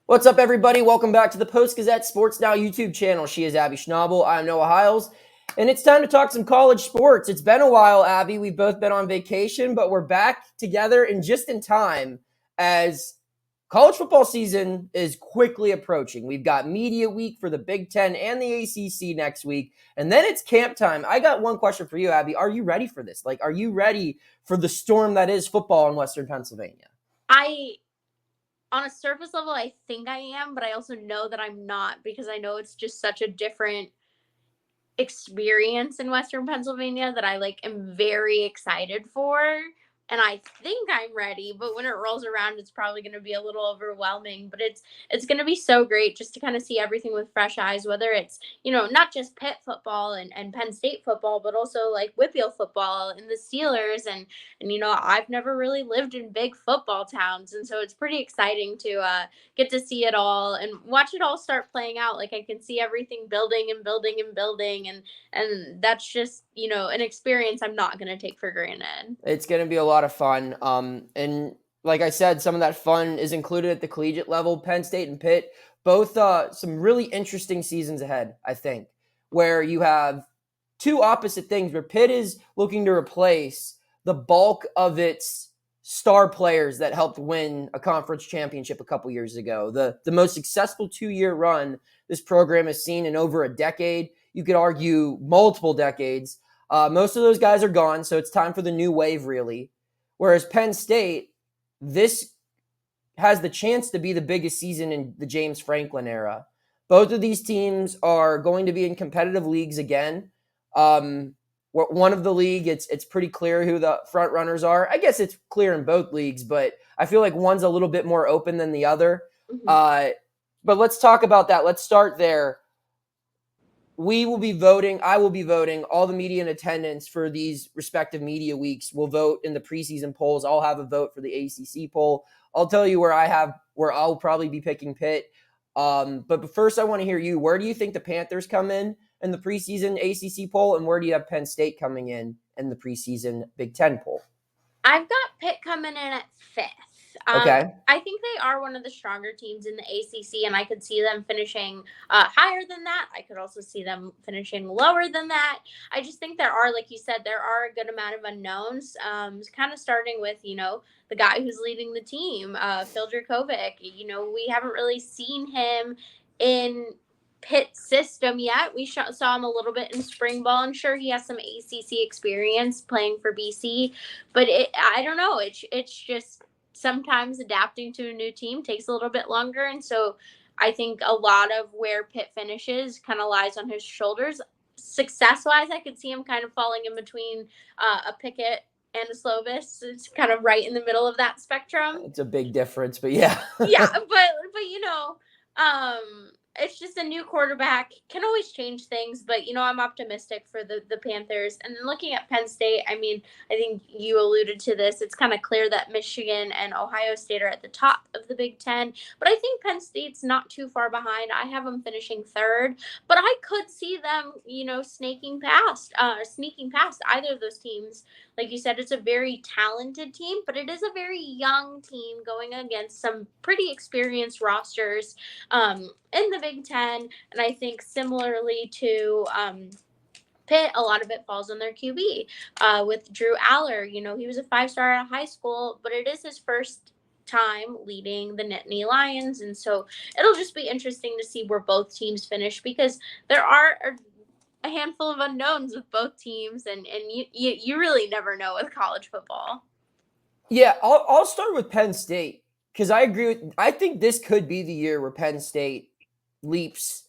What's up, everybody? Welcome back to the Post-Gazette Sports Now YouTube channel. She is Abby Schnable. I'm Noah Hiles. And it's time to talk some college sports. It's been a while, Abby. We've both been on vacation, but we're back together and just in time as college football season is quickly approaching. We've got media week for the Big Ten and the ACC next week, and then it's camp time. I got one question for you, Abby. Are you ready for this? Are you ready for the storm that is football in Western Pennsylvania? On a surface level, I think I am, but I also know that I'm not because I know it's just such a different experience in Western Pennsylvania that I am very excited for. And I think I'm ready, but when it rolls around, it's probably going to be a little overwhelming. But it's going to be so great just to kind of see everything with fresh eyes. Whether it's not just Pitt football and Penn State football, but also like Whitfield football and the Steelers. And I've never really lived in big football towns, and so it's pretty exciting to get to see it all and watch it all start playing out. Like I can see everything building and building and building, and that's just an experience I'm not going to take for granted. It's going to be a lot of fun. And like I said, some of that fun is included at the collegiate level. Penn State and Pitt, both some really interesting seasons ahead, I think, where you have two opposite things, where Pitt is looking to replace the bulk of its star players that helped win a conference championship a couple years ago. The most successful 2-year run this program has seen in over a decade. You could argue multiple decades. Most of those guys are gone, so it's time for the new wave, really. Whereas Penn State, this has the chance to be the biggest season in the James Franklin era. Both of these teams are going to be in competitive leagues again. One of the league, it's pretty clear who the front runners are. I guess it's clear in both leagues, but I feel like one's a little bit more open than the other. Mm-hmm. But let's talk about that. Let's start there. We will be voting. I will be voting. All the media in attendance for these respective media weeks will vote in the preseason polls. I'll have a vote for the ACC poll. I'll tell you where I'll probably be picking Pitt. But first, I want to hear you. Where do you think the Panthers come in the preseason ACC poll, and where do you have Penn State coming in the preseason Big Ten poll? I've got Pitt coming in at fifth. Okay. I think they are one of the stronger teams in the ACC, and I could see them finishing higher than that. I could also see them finishing lower than that. I just think there are, like you said, there are a good amount of unknowns. Kind of starting with, the guy who's leading the team, Phil Dracovic. We haven't really seen him in Pitt system yet. We saw him a little bit in spring ball, and sure, he has some ACC experience playing for BC, but I don't know. It's just sometimes adapting to a new team takes a little bit longer, and so I think a lot of where Pitt finishes kind of lies on his shoulders. Success wise, I could see him kind of falling in between a Pickett and a Slovis. It's kind of right in the middle of that spectrum. It's a big difference, but yeah. Yeah, but it's just a new quarterback can always change things, but I'm optimistic for the Panthers. And then looking at Penn State, I mean, I think you alluded to this. It's kind of clear that Michigan and Ohio State are at the top of the Big Ten, but I think Penn State's not too far behind. I have them finishing third, but I could see them, sneaking past either of those teams. Like you said, it's a very talented team, but it is a very young team going against some pretty experienced rosters in the Big Ten. And I think similarly to Pitt, a lot of it falls on their QB. With Drew Aller, he was a 5-star out of high school, but it is his first time leading the Nittany Lions. And so it'll just be interesting to see where both teams finish, because there are a handful of unknowns with both teams, and you really never know with college football. Yeah, I'll start with Penn State because I think this could be the year where Penn State leaps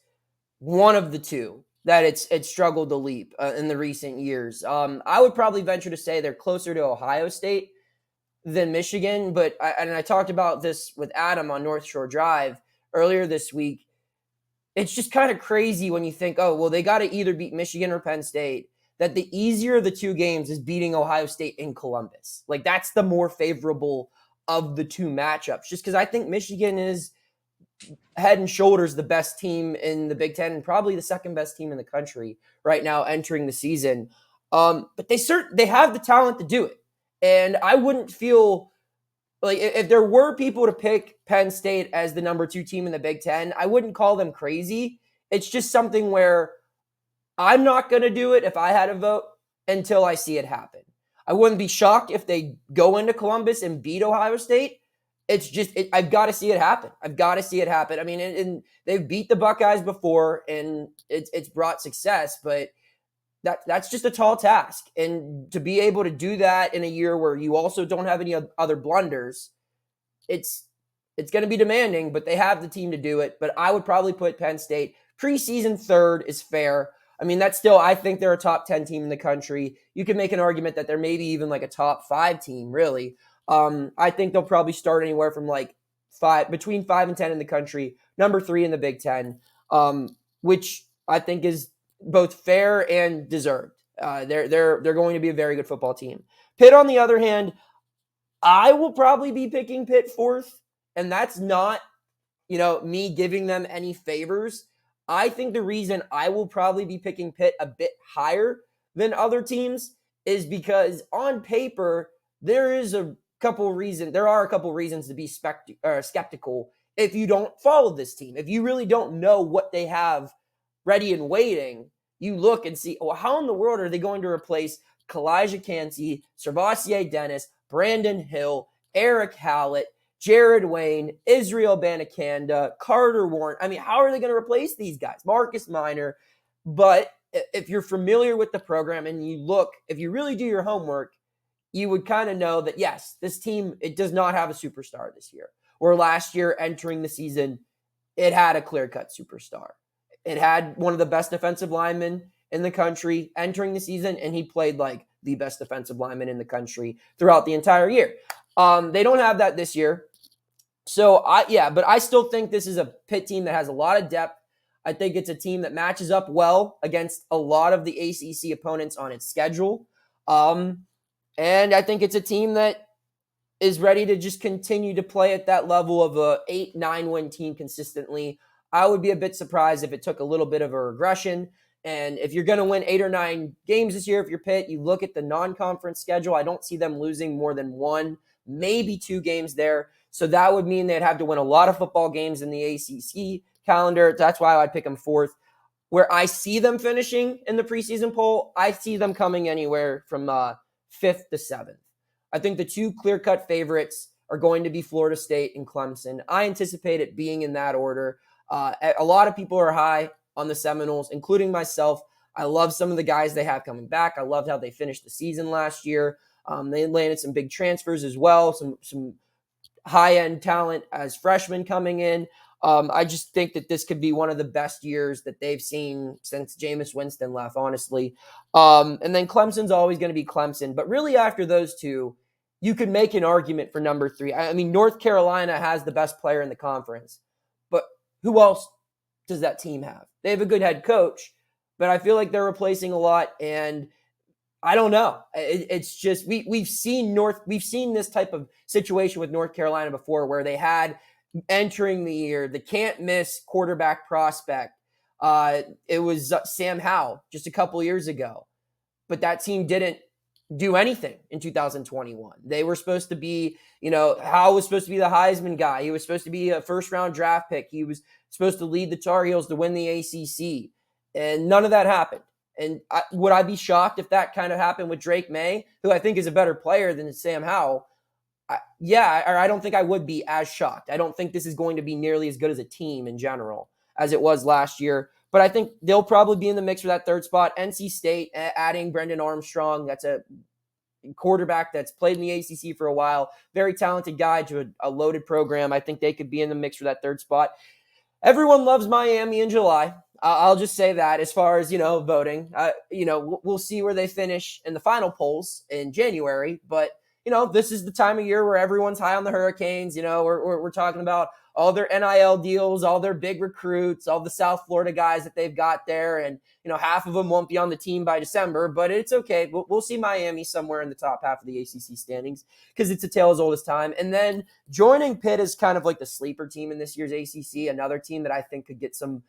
one of the two that it's struggled to leap in the recent years. I would probably venture to say they're closer to Ohio State than Michigan, but I talked about this with Adam on North Shore Drive earlier this week. It's just kind of crazy when you think, oh, well, they got to either beat Michigan or Penn State, that the easier of the two games is beating Ohio State in Columbus. Like, that's the more favorable of the two matchups, just because I think Michigan is head and shoulders the best team in the Big Ten and probably the second best team in the country right now entering the season. But they have the talent to do it. And I wouldn't feel like if there were people to pick Penn State as the number 2 team in the Big Ten, I wouldn't call them crazy. It's just something where I'm not going to do it if I had a vote until I see it happen. I wouldn't be shocked if they go into Columbus and beat Ohio State. It's just I've got to see it happen. I've got to see it happen. I mean, and they've beat the Buckeyes before, and it's brought success, but that's just a tall task. And to be able to do that in a year where you also don't have any other blunders, it's going to be demanding, but they have the team to do it. But I would probably put Penn State preseason third is fair. I mean, that's still, I think they're a top 10 team in the country. You can make an argument that they're maybe even like a top 5 team, really. I think they'll probably start anywhere from like between 5 and 10 in the country, number 3 in the Big Ten, which I think is both fair and deserved. They're going to be a very good football team. Pitt, on the other hand, I will probably be picking Pitt 4th, and that's not, me giving them any favors. I think the reason I will probably be picking Pitt a bit higher than other teams is because on paper there are a couple reasons to be skeptical if you don't follow this team. If you really don't know what they have ready and waiting, you look and see, well, how in the world are they going to replace Kalijah Cansey, Servassier Dennis, Brandon Hill, Eric Hallett, Jared Wayne, Israel Banakanda, Carter Warren? I mean, how are they going to replace these guys? Marcus Minor. But if you're familiar with the program and you look, if you really do your homework, you would kind of know that, yes, this team, it does not have a superstar this year. Or last year, entering the season, it had a clear-cut superstar. It had one of the best defensive linemen in the country entering the season, and he played like the best defensive lineman in the country throughout the entire year. They don't have that this year. So, but I still think this is a Pitt team that has a lot of depth. I think it's a team that matches up well against a lot of the ACC opponents on its schedule. And I think it's a team that is ready to just continue to play at that level of a 8-9 win team consistently. I would be a bit surprised if it took a little bit of a regression. And if you're going to win 8 or 9 games this year, if you're Pitt, you look at the non-conference schedule, I don't see them losing more than 1, maybe 2 games there. So that would mean they'd have to win a lot of football games in the ACC calendar. That's why I'd pick them 4th. Where I see them finishing in the preseason poll, I see them coming anywhere from 5th to 7th. I think the 2 clear-cut favorites are going to be Florida State and Clemson. I anticipate it being in that order. A lot of people are high on the Seminoles, including myself. I love some of the guys they have coming back. I loved how they finished the season last year. They landed some big transfers as well, some high-end talent as freshmen coming in. I just think that this could be one of the best years that they've seen since Jameis Winston left, honestly. And then Clemson's always going to be Clemson. But really after those 2, you could make an argument for number 3. I mean, North Carolina has the best player in the conference. But who else does that team have? They have a good head coach, but I feel like they're replacing a lot. And I don't know. It's just we've seen this type of situation with North Carolina before, where they had entering the year the can't miss quarterback prospect. It was Sam Howell just a couple years ago, but that team didn't do anything in 2021. They were supposed to be, Howell was supposed to be the Heisman guy. He was supposed to be a first-round draft pick. He was supposed to lead the Tar Heels to win the ACC, and none of that happened. And would I be shocked if that kind of happened with Drake May, who I think is a better player than Sam Howell? I don't think I would be as shocked. I don't think this is going to be nearly as good as a team in general as it was last year. But I think they'll probably be in the mix for that 3rd spot. NC State, adding Brendan Armstrong, that's a quarterback that's played in the ACC for a while. Very talented guy to a loaded program. I think they could be in the mix for that 3rd spot. Everyone loves Miami in July. I'll just say that as far as, voting. We'll see where they finish in the final polls in January. But, this is the time of year where everyone's high on the Hurricanes. We're talking about all their NIL deals, all their big recruits, all the South Florida guys that they've got there. And, half of them won't be on the team by December, but it's okay. We'll see Miami somewhere in the top half of the ACC standings because it's a tale as old as time. And then joining Pitt is kind of like the sleeper team in this year's ACC. Another team that I think could get some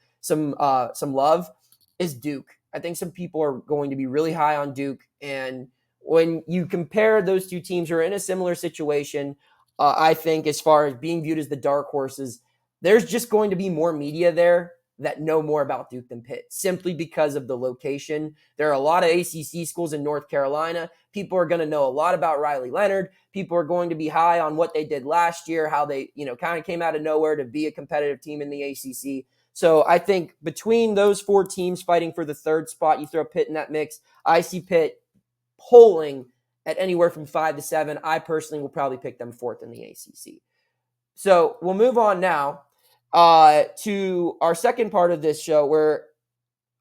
love is Duke. I think some people are going to be really high on Duke. And when you compare those 2 teams who are in a similar situation, I think as far as being viewed as the dark horses, there's just going to be more media there that know more about Duke than Pitt, simply because of the location. There are a lot of ACC schools in North Carolina. People are going to know a lot about Riley Leonard. People are going to be high on what they did last year, how they, kind of came out of nowhere to be a competitive team in the ACC. So I think between those 4 teams fighting for the 3rd spot, you throw Pitt in that mix. I see Pitt polling at anywhere from 5 to 7. I personally will probably pick them 4th in the ACC. So we'll move on now to our second part of this show, where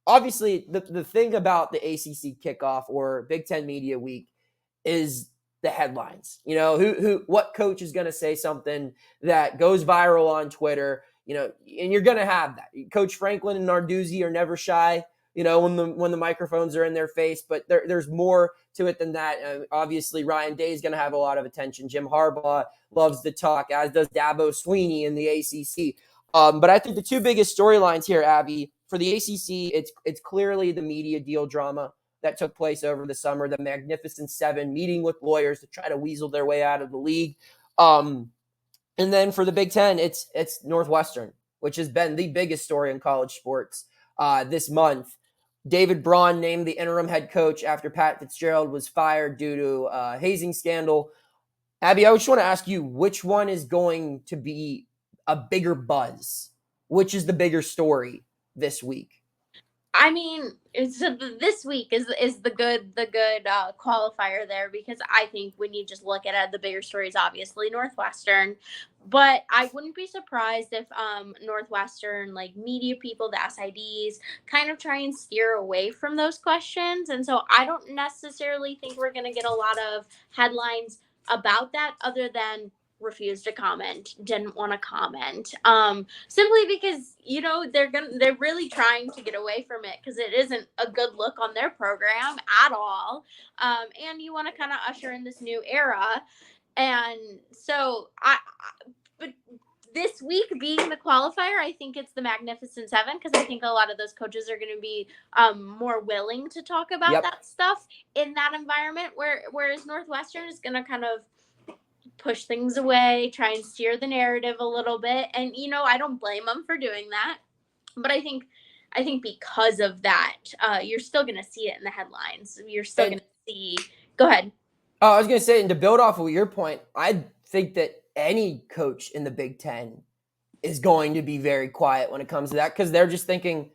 obviously the thing about the ACC kickoff or Big Ten Media Week is the headlines. What coach is going to say something that goes viral on Twitter, and you're going to have that. Coach Franklin and Narduzzi are never shy, when the microphones are in their face, but there's more to it than that. Obviously, Ryan Day is going to have a lot of attention. Jim Harbaugh loves to talk, as does Dabo Sweeney in the ACC. But I think the 2 biggest storylines here, Abby, for the ACC, it's clearly the media deal drama that took place over the summer, the Magnificent Seven meeting with lawyers to try to weasel their way out of the league. And then for the Big Ten, it's Northwestern, which has been the biggest story in college sports this month. David Braun named the interim head coach after Pat Fitzgerald was fired due to a hazing scandal. Abby, I just want to ask you, which one is going to be a bigger buzz? Which is the bigger story this week? I mean, this week is the good qualifier there, because I think when you just look at it, the bigger story is obviously Northwestern. But I wouldn't be surprised if Northwestern, like media people, the SIDs, kind of try and steer away from those questions. And so I don't necessarily think we're going to get a lot of headlines about that, other than refused to comment, didn't want to comment, simply because they're really trying to get away from it, because it isn't a good look on their program at all, and you want to kind of usher in this new era. And so but this week being the qualifier, I think it's the Magnificent Seven, because I think a lot of those coaches are going to be more willing to talk about that stuff in that environment, whereas Northwestern is going to kind of push things away, try and steer the narrative a little bit. And, I don't blame them for doing that. But I think because of that, you're still going to see it in the headlines. You're still going to see. Go ahead. Oh, I was going to say, and to build off of your point, I think that any coach in the Big Ten is going to be very quiet when it comes to that, because they're just thinking,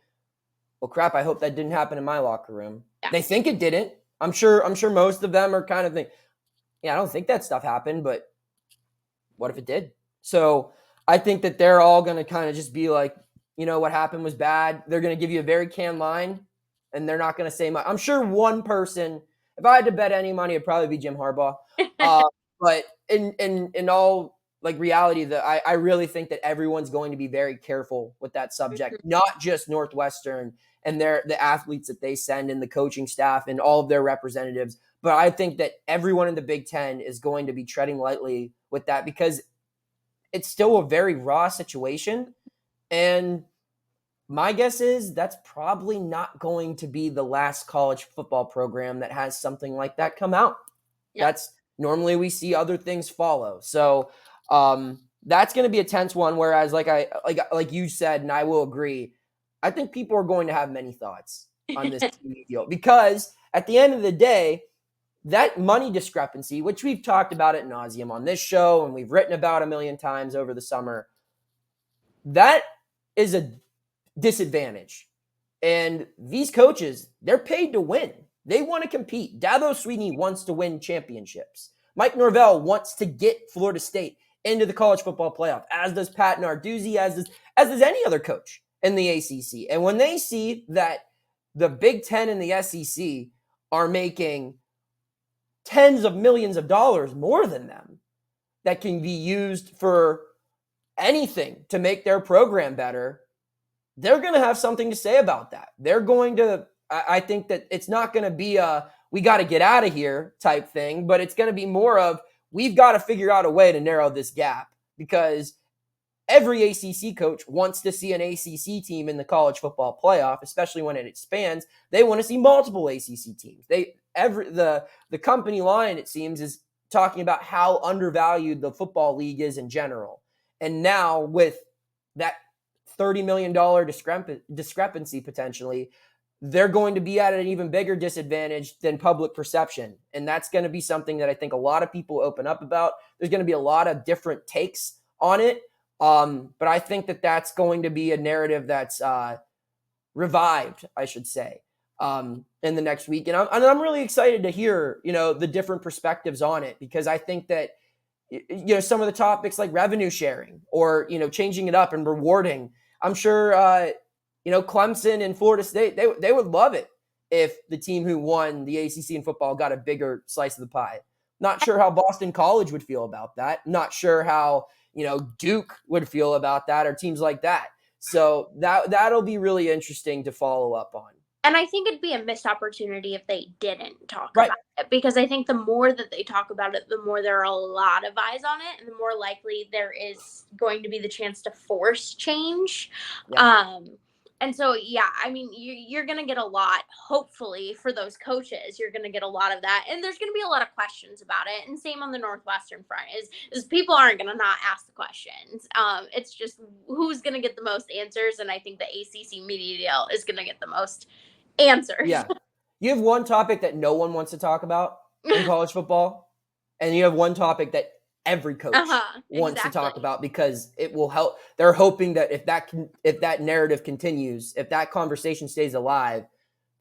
well, crap, I hope that didn't happen in my locker room. Yeah. They think it didn't. I'm sure most of them are kind of thinking, yeah, I don't think that stuff happened, but what if it did? So I think that they're all going to kind of just be like, what happened was bad. They're going to give you a very canned line, and they're not going to say much. I'm sure one person, if I had to bet any money, it'd probably be Jim Harbaugh. But in all reality, that I really think that everyone's going to be very careful with that subject, not just Northwestern and the athletes that they send and the coaching staff and all of their representatives. But I think that everyone in the Big Ten is going to be treading lightly with that, because it's still a very raw situation. And my guess is that's probably not going to be the last college football program that has something like that come out. Yep. That's normally we see other things follow. So that's going to be a tense one. Whereas like you said, and I will agree, I think people are going to have many thoughts on this TV deal, because at the end of the day, that money discrepancy, which we've talked about ad nauseum on this show and we've written about a million times over the summer, that is a disadvantage. And these coaches, they're paid to win. They want to compete. Dabo Sweeney wants to win championships. Mike Norvell wants to get Florida State into the college football playoff, as does Pat Narduzzi, as does any other coach in the ACC. And when they see that the Big Ten and the SEC are making tens of millions of dollars more than them that can be used for anything to make their program better, they're going to have something to say about that. They're going to, I think that it's not going to be a, we got to get out of here type thing, but it's going to be more of, we've got to figure out a way to narrow this gap, because every ACC coach wants to see an ACC team in the college football playoff, especially when it expands. They want to see multiple ACC teams. The company line, it seems, is talking about how undervalued the football league is in general. And now with that $30 million discrepancy potentially, they're going to be at an even bigger disadvantage than public perception. And that's going to be something that I think a lot of people open up about. There's going to be a lot of different takes on it. But I think that that's going to be a narrative that's revived, I should say, in the next week. And I'm really excited to hear, the different perspectives on it, because I think that, some of the topics like revenue sharing or, changing it up and rewarding, I'm sure, Clemson and Florida State, they would love it if the team who won the ACC in football got a bigger slice of the pie. Not sure how Boston College would feel about that. Not sure how, Duke would feel about that, or teams like that. So that'll be really interesting to follow up on. And I think it'd be a missed opportunity if they didn't talk about it, because I think the more that they talk about it, the more there are a lot of eyes on it, and the more likely there is going to be the chance to force change. Yeah. And so, I mean, you're going to get a lot, hopefully, for those coaches. You're going to get a lot of that. And there's going to be a lot of questions about it. And same on the Northwestern front is people aren't going to not ask the questions. It's just who's going to get the most answers. And I think the ACC media deal is going to get the most answers. Yeah. You have one topic that no one wants to talk about in college football. And you have one topic that every coach wants to talk about, because it will help. They're hoping that if that narrative continues, if that conversation stays alive,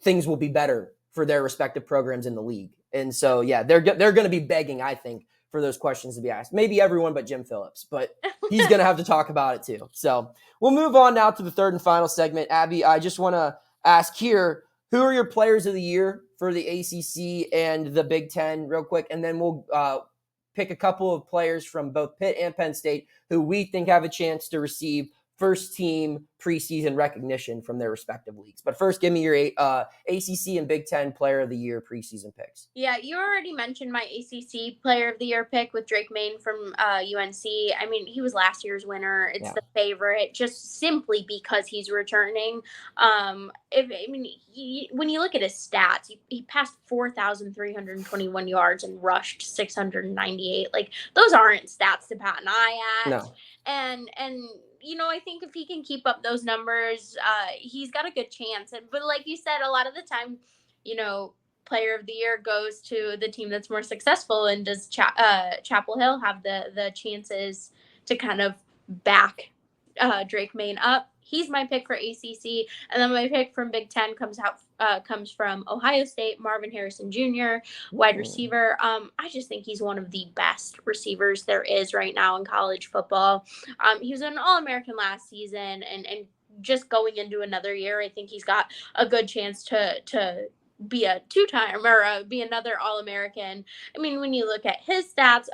things will be better for their respective programs in the league. And so, they're going to be begging, I think, for those questions to be asked. Maybe everyone but Jim Phillips, but he's going to have to talk about it too. So we'll move on now to the third and final segment. Abby, I just want to ask here, who are your players of the year for the ACC and the Big Ten real quick? And then we'll pick a couple of players from both Pitt and Penn State who we think have a chance to receive first-team preseason recognition from their respective leagues. But first, give me your ACC and Big Ten Player of the Year preseason picks. Yeah, you already mentioned my ACC Player of the Year pick with Drake Maine from UNC. I mean, he was last year's winner. It's the favorite, just simply because he's returning. When you look at his stats, he passed 4,321 yards and rushed 698. Like, those aren't stats to pat an eye at. No. And I think if he can keep up those numbers, he's got a good chance. But like you said, a lot of the time, Player of the Year goes to the team that's more successful. And does Chapel Hill have the chances to kind of back Drake Maine up? He's my pick for ACC. And then my pick from Big Ten comes from Ohio State, Marvin Harrison Jr., wide receiver. I just think he's one of the best receivers there is right now in college football. He was an All-American last season, and just going into another year, I think he's got a good chance to be a two-time or be another All-American. I mean, when you look at his stats,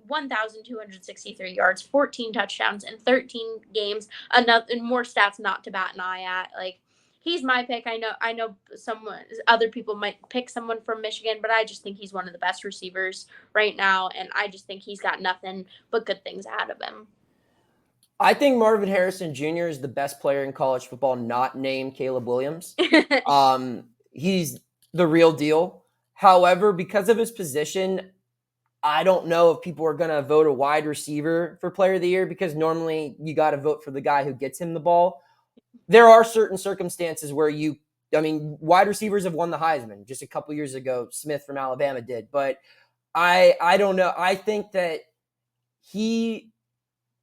1,263 yards, 14 touchdowns in 13 games, and more stats not to bat an eye at. Like, he's my pick. I know other people might pick someone from Michigan, but I just think he's one of the best receivers right now, and I just think he's got nothing but good things ahead of him. I think Marvin Harrison Jr. is the best player in college football not named Caleb Williams. He's the real deal. However, because of his position, I don't know if people are going to vote a wide receiver for Player of the Year, because normally you got to vote for the guy who gets him the ball. There are certain circumstances where wide receivers have won the Heisman. Just a couple years ago, Smith from Alabama did. But I don't know. I think that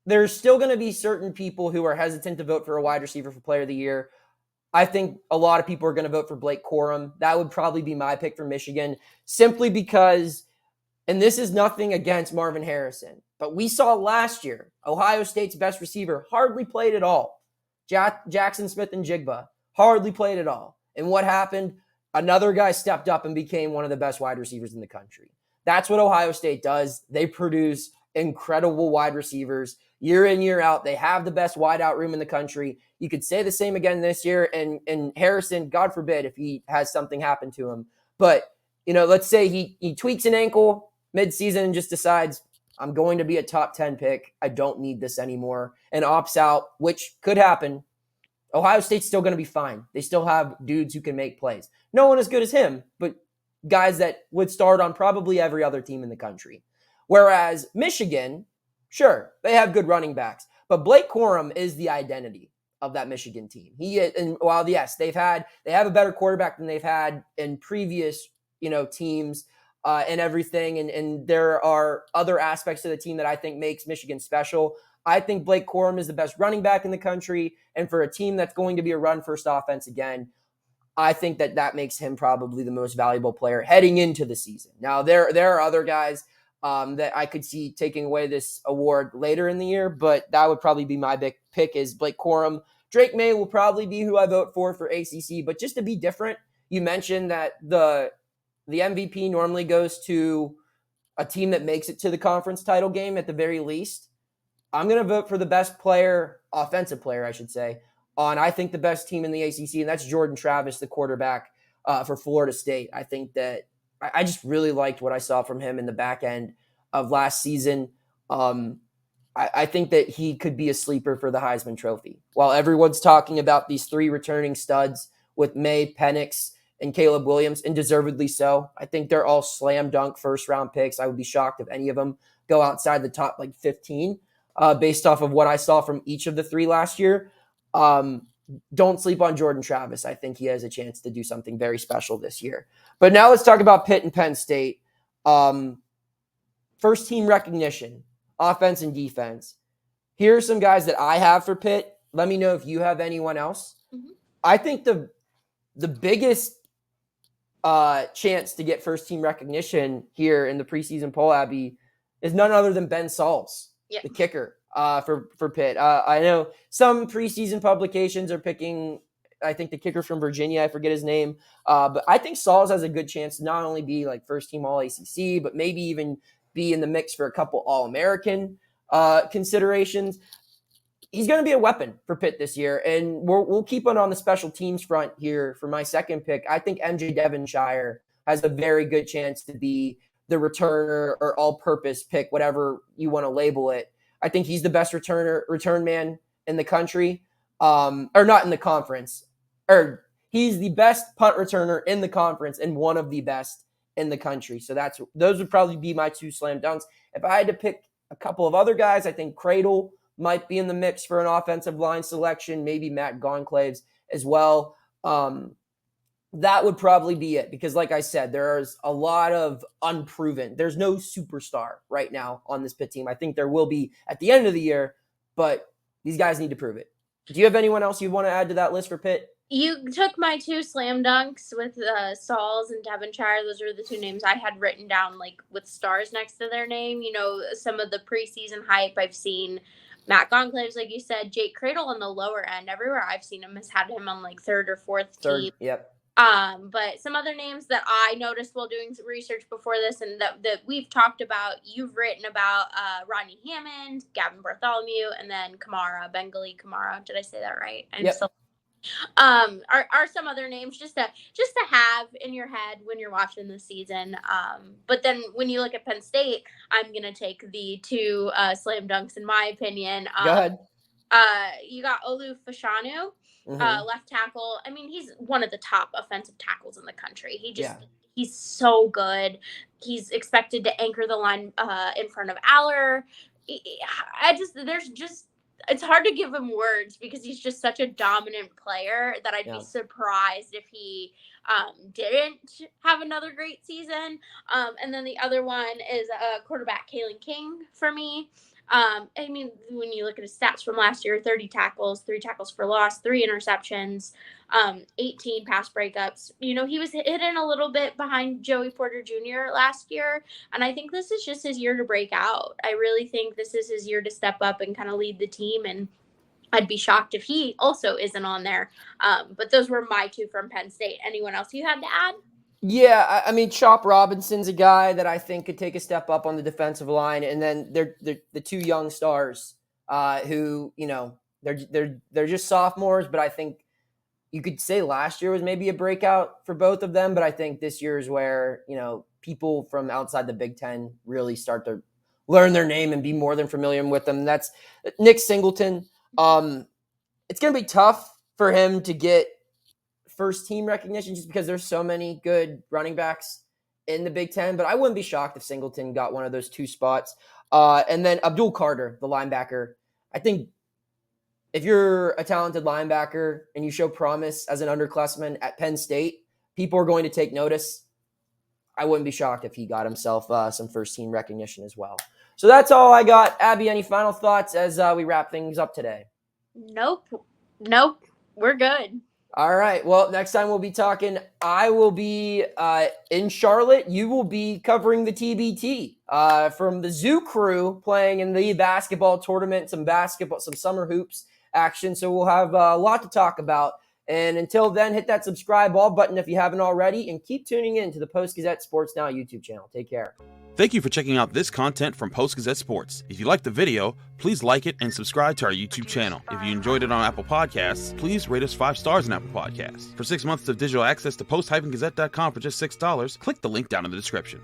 there's still going to be certain people who are hesitant to vote for a wide receiver for Player of the Year. I think a lot of people are going to vote for Blake Corum. That would probably be my pick for Michigan, simply because, and this is nothing against Marvin Harrison, but we saw last year, Ohio State's best receiver hardly played at all. Jackson Smith-Njigba hardly played at all. And what happened? Another guy stepped up and became one of the best wide receivers in the country. That's what Ohio State does. They produce incredible wide receivers year in, year out. They have the best wide out room in the country. You could say the same again this year. And Harrison, God forbid if he has something happen to him. But, let's say he tweaks an ankle midseason and just decides, I'm going to be a top 10 pick. I don't need this anymore, and opts out, which could happen. Ohio State's still going to be fine. They still have dudes who can make plays. No one as good as him, but guys that would start on probably every other team in the country. Whereas Michigan, sure, they have good running backs, but Blake Corum is the identity of that Michigan team. And while yes, they have a better quarterback than they've had in previous, teams and everything. And there are other aspects of the team that I think makes Michigan special. I think Blake Corum is the best running back in the country. And for a team that's going to be a run-first offense again, I think that makes him probably the most valuable player heading into the season. Now, there are other guys that I could see taking away this award later in the year, but that would probably be my big pick is Blake Corum. Drake May will probably be who I vote for ACC, but just to be different, you mentioned that the MVP normally goes to a team that makes it to the conference title game at the very least. I'm going to vote for the best player, offensive player, I should say, on I think the best team in the ACC, and that's Jordan Travis, the quarterback for Florida State. I think that I just really liked what I saw from him in the back end of last season. I think that he could be a sleeper for the Heisman Trophy. While everyone's talking about these three returning studs with May, Penix, and Caleb Williams, and deservedly so, I think they're all slam dunk first-round picks. I would be shocked if any of them go outside the top 15 based off of what I saw from each of the three last year. Don't sleep on Jordan Travis. I think he has a chance to do something very special this year. But now let's talk about Pitt and Penn State. First team recognition, offense and defense. Here are some guys that I have for Pitt. Let me know if you have anyone else. Mm-hmm. I think the biggest chance to get first team recognition here in the preseason poll, Abby, is none other than Ben Sauls, the kicker. For Pitt. I know some preseason publications are picking, I think, the kicker from Virginia. I forget his name. But I think Sauls has a good chance to not only be like first team All-ACC, but maybe even be in the mix for a couple All-American considerations. He's going to be a weapon for Pitt this year. And we'll keep on the special teams front here for my second pick. I think MJ Devonshire has a very good chance to be the returner or all-purpose pick, whatever you want to label it. I think he's the best return man in the country, or not in the conference. Or he's the best punt returner in the conference and one of the best in the country. So those would probably be my two slam dunks. If I had to pick a couple of other guys, I think Cradle might be in the mix for an offensive line selection, maybe Matt Gonclaves as well. That would probably be it because, like I said, there's a lot of unproven. There's no superstar right now on this Pitt team. I think there will be at the end of the year, but these guys need to prove it. Do you have anyone else you want to add to that list for Pitt? You took my two slam dunks with Sauls and Devonshire. Those are the two names I had written down, like with stars next to their name. Some of the preseason hype I've seen. Matt Gonclaves, like you said, Jake Cradle on the lower end. Everywhere I've seen him has had him on like third or fourth team. Yep. But some other names that I noticed while doing some research before this and that we've talked about, you've written about Rodney Hammond, Gavin Bartholomew, and then Bengali Kamara. Did I say that right? Yep. Are some other names just to have in your head when you're watching the season. But then when you look at Penn State, I'm gonna take the two slam dunks in my opinion. Go ahead. You got Olu Fashanu. Left tackle. I mean, he's one of the top offensive tackles in the country. He's so good. He's expected to anchor the line in front of Aller. It's hard to give him words because he's just such a dominant player that I'd be surprised if he didn't have another great season. And then the other one is quarterback Kalen King for me. I mean, when you look at his stats from last year, 30 tackles, 3 tackles for loss, 3 interceptions, 18 pass breakups. He was hidden a little bit behind Joey Porter Jr. last year. And I think this is just his year to break out. I really think this is his year to step up and kind of lead the team. And I'd be shocked if he also isn't on there. But those were my two from Penn State. Anyone else you had to add? Yeah, I mean, Chop Robinson's a guy that I think could take a step up on the defensive line, and then they're the two young stars who they're just sophomores, but I think you could say last year was maybe a breakout for both of them, but I think this year is where people from outside the Big Ten really start to learn their name and be more than familiar with them. That's Nick Singleton. It's going to be tough for him to get first team recognition just because there's so many good running backs in the Big Ten, but I wouldn't be shocked if Singleton got one of those 2 spots. And then Abdul Carter, the linebacker. I think if you're a talented linebacker and you show promise as an underclassman at Penn State, people are going to take notice. I wouldn't be shocked if he got himself some first-team recognition as well. So that's all I got. Abby, any final thoughts as we wrap things up today? Nope. We're good. All right. Well, next time we'll be talking, I will be in Charlotte. You will be covering the TBT from the Zoo Crew, playing in the basketball tournament, some summer hoops action. So we'll have a lot to talk about. And until then, hit that subscribe all button if you haven't already, and keep tuning in to the Post-Gazette Sports Now YouTube channel. Take care. Thank you for checking out this content from Post-Gazette Sports. If you liked the video, please like it and subscribe to our YouTube channel. If you enjoyed it on Apple Podcasts, please rate us 5 stars on Apple Podcasts. For 6 months of digital access to post-gazette.com for just $6, click the link down in the description.